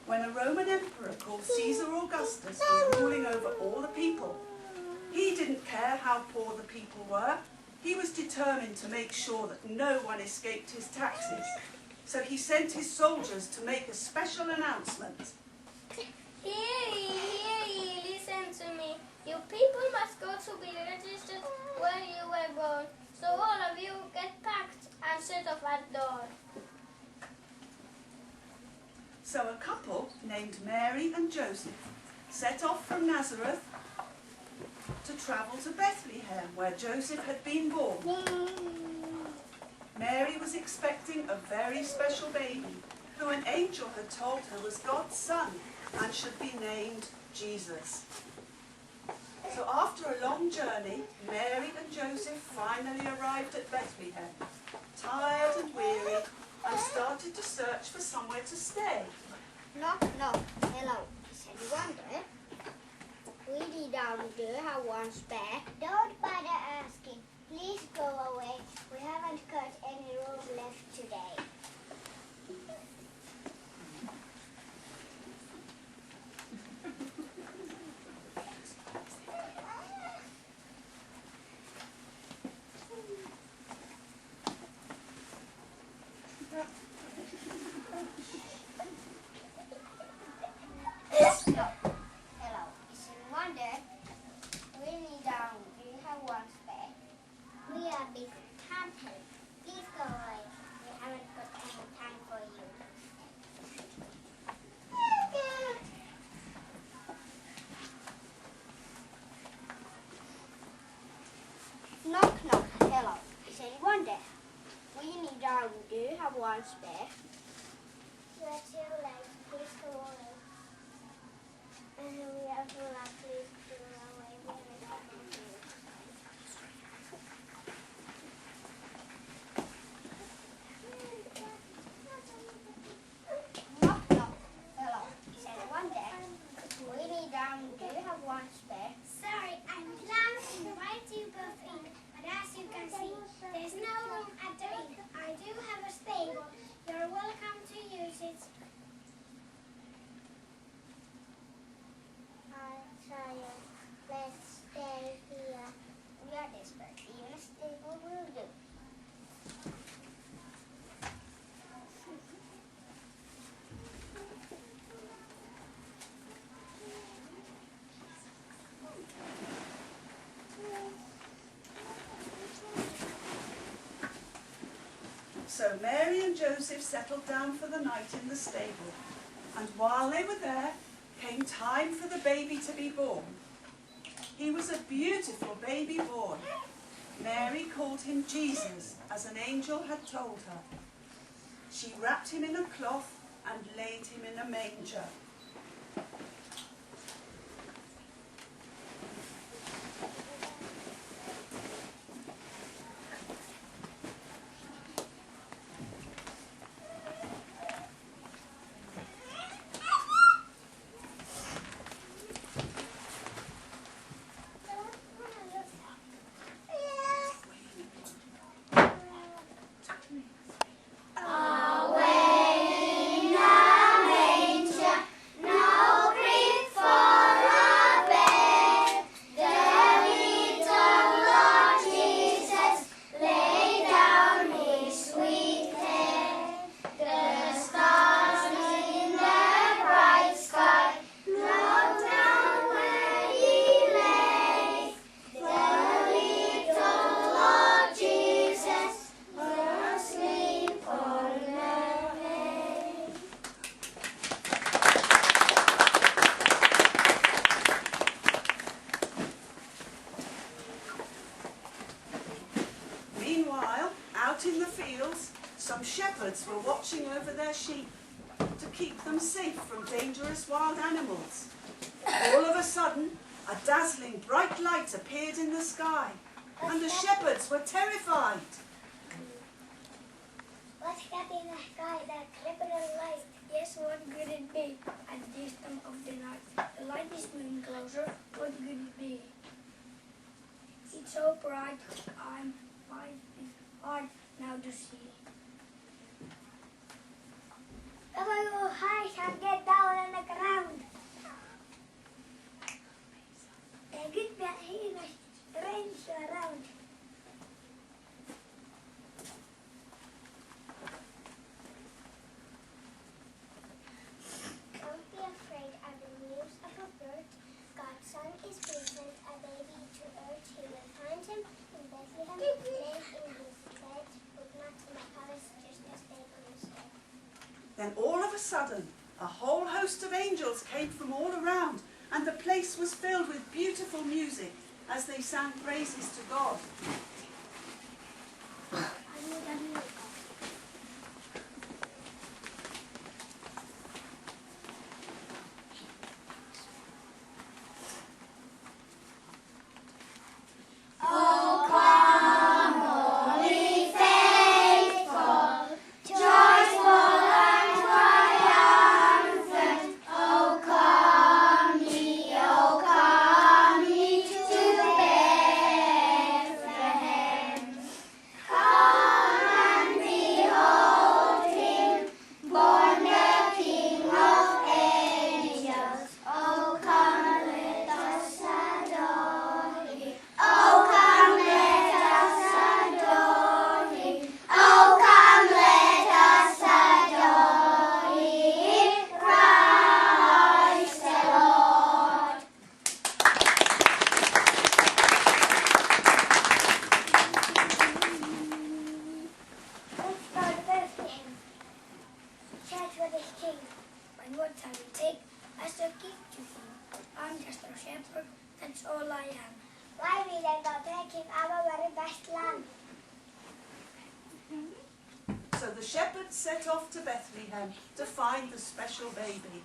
when a Roman emperor called Caesar Augustus was ruling over all the people. He didn't care how poor the people were. He was determined to make sure that no one escaped his taxes. So he sent his soldiers to make a special announcement. Hear ye, listen to me. You people must go to be registered where you were born. So all of you get packed and set off at dawn. So a couple named Mary and Joseph set off from Nazareth to travel to Bethlehem, where Joseph had been born. Mary was expecting a very special baby, who an angel had told her was God's son and should be named Jesus. So after a long journey, Mary and Joseph finally arrived at Bethlehem, tired and weary, and started to search for somewhere to stay. Knock, knock. Hello. Is anyone there? Really down, do you have one spare? Don't bother asking. Please go away. We haven't got any room left today. Hello, is anyone there? Really down, do you have one spare? We are busy. Can't help. Please go away. We haven't got any time for you. Knock, knock. Hello, is anyone there? Really down, do you have one spare? You are too late. Please go away. We are too late. Please go away. We are not coming to you. Knock, knock. Hello, is anyone there? Really down, do you have one spare? Sorry, I'm glad to invite you both in, but as you can see, there's no room at the inn. I do have a stable. You're welcome to use it. I'm tired. Let's stay here. We are desperate. Even a stable will do. So Mary and Joseph settled down for the night in the stable, and while they were there, came time for the baby to be born. He was a beautiful baby boy. Mary called him Jesus, as an angel had told her. She wrapped him in a cloth and laid him in a manger. Some shepherds were watching over their sheep to keep them safe from dangerous wild animals. All of a sudden, a dazzling bright light appeared in the sky, and the shepherds were terrified. What's that in the sky, that crippled light? Yes, what could it be? At this time of the night, the light is moving closer. What could it be? It's so bright, I'm hard now to see. If I go high, I can get down Then all of a sudden, a whole host of angels came from all around, and the place was filled with beautiful music as they sang praises to God. I'm just a shepherd, that's all I am. Why will I go taking our very best lamb? So the shepherds set off to Bethlehem to find the special baby.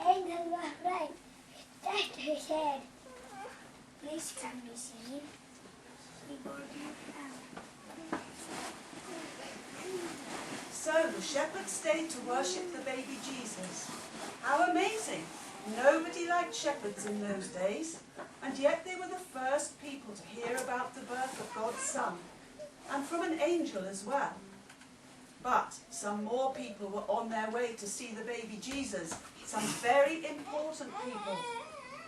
Angel was right. Just he said. Please can we see him? So the shepherds stayed to worship the baby Jesus. How amazing! Nobody liked shepherds in those days, and yet they were the first people to hear about the birth of God's Son, and from an angel as well. But some more people were on their way to see the baby Jesus, some very important people.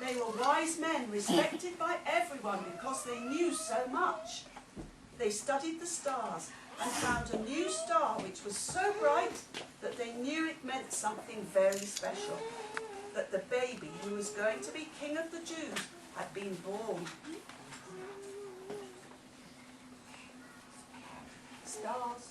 They were wise men, respected by everyone because they knew so much. They studied the stars and found a new star which was so bright that they knew it meant something very special, that the baby who was going to be King of the Jews had been born. Stars.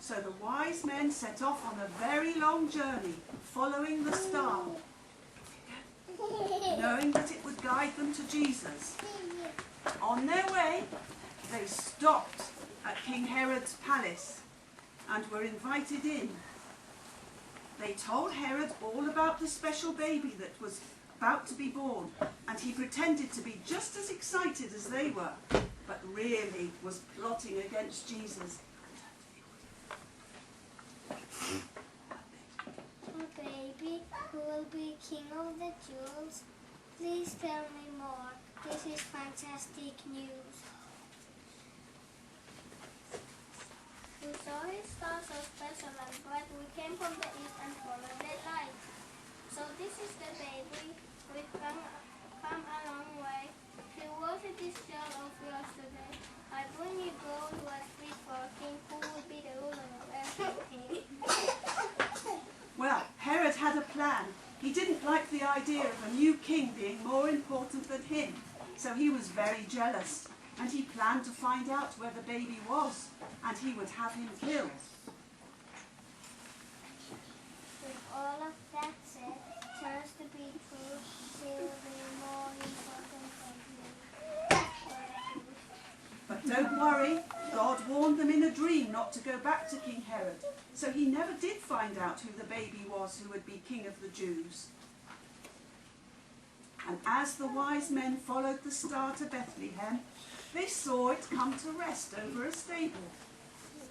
So the wise men set off on a very long journey, following the star, knowing that it would guide them to Jesus. On their way, they stopped at King Herod's palace and were invited in. They told Herod all about the special baby that was about to be born, and he pretended to be just as excited as they were, but really was plotting against Jesus. Oh, baby, who will be King of the Jews? Please tell me more. This is fantastic news. We saw his star so special and bright. We came from the east and followed the light. So this is the baby. We've come a long way. He was a child of yesterday. I bring you gold was fit for a king who will be the ruler of everything. Well, Herod had a plan. He didn't like the idea of a new king being more important than him, so he was very jealous, and he planned to find out where the baby was, and he would have him killed. With all of that said, turns to be true, he will be more important than you. But don't worry, God warned them in a dream not to go back to King Herod, so he never did find out who the baby was who would be King of the Jews. And as the wise men followed the star to Bethlehem, they saw it come to rest over a stable.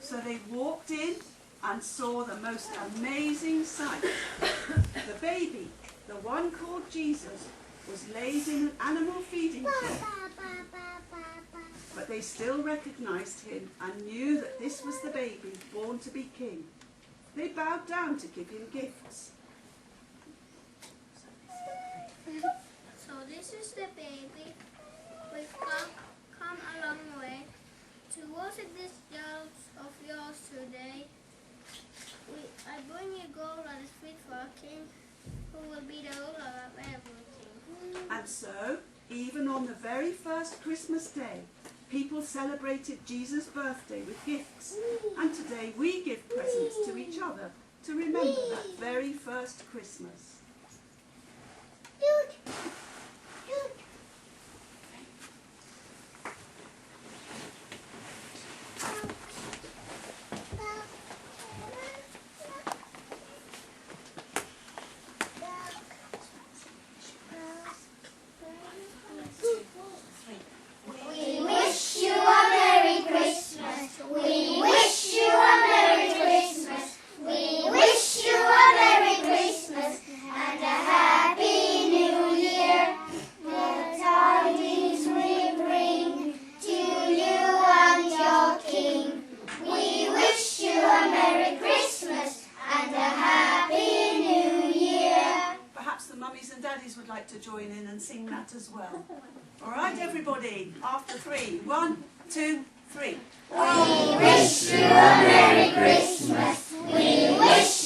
So they walked in and saw the most amazing sight. The baby, the one called Jesus, was laid in an animal feeding trough. But they still recognized him and knew that this was the baby born to be king. They bowed down to give him gifts. So this is the baby. We've come a long way to worship this child of yours today. I bring you gold that is fit for a king who will be the ruler of everything. And so, even on the very first Christmas day, people celebrated Jesus' birthday with gifts. And today we give presents to each other to remember that very first Christmas. Would like to join in and sing that as well. All right, everybody, after 3. 1, 2, 3. We wish you a Merry Christmas. We wish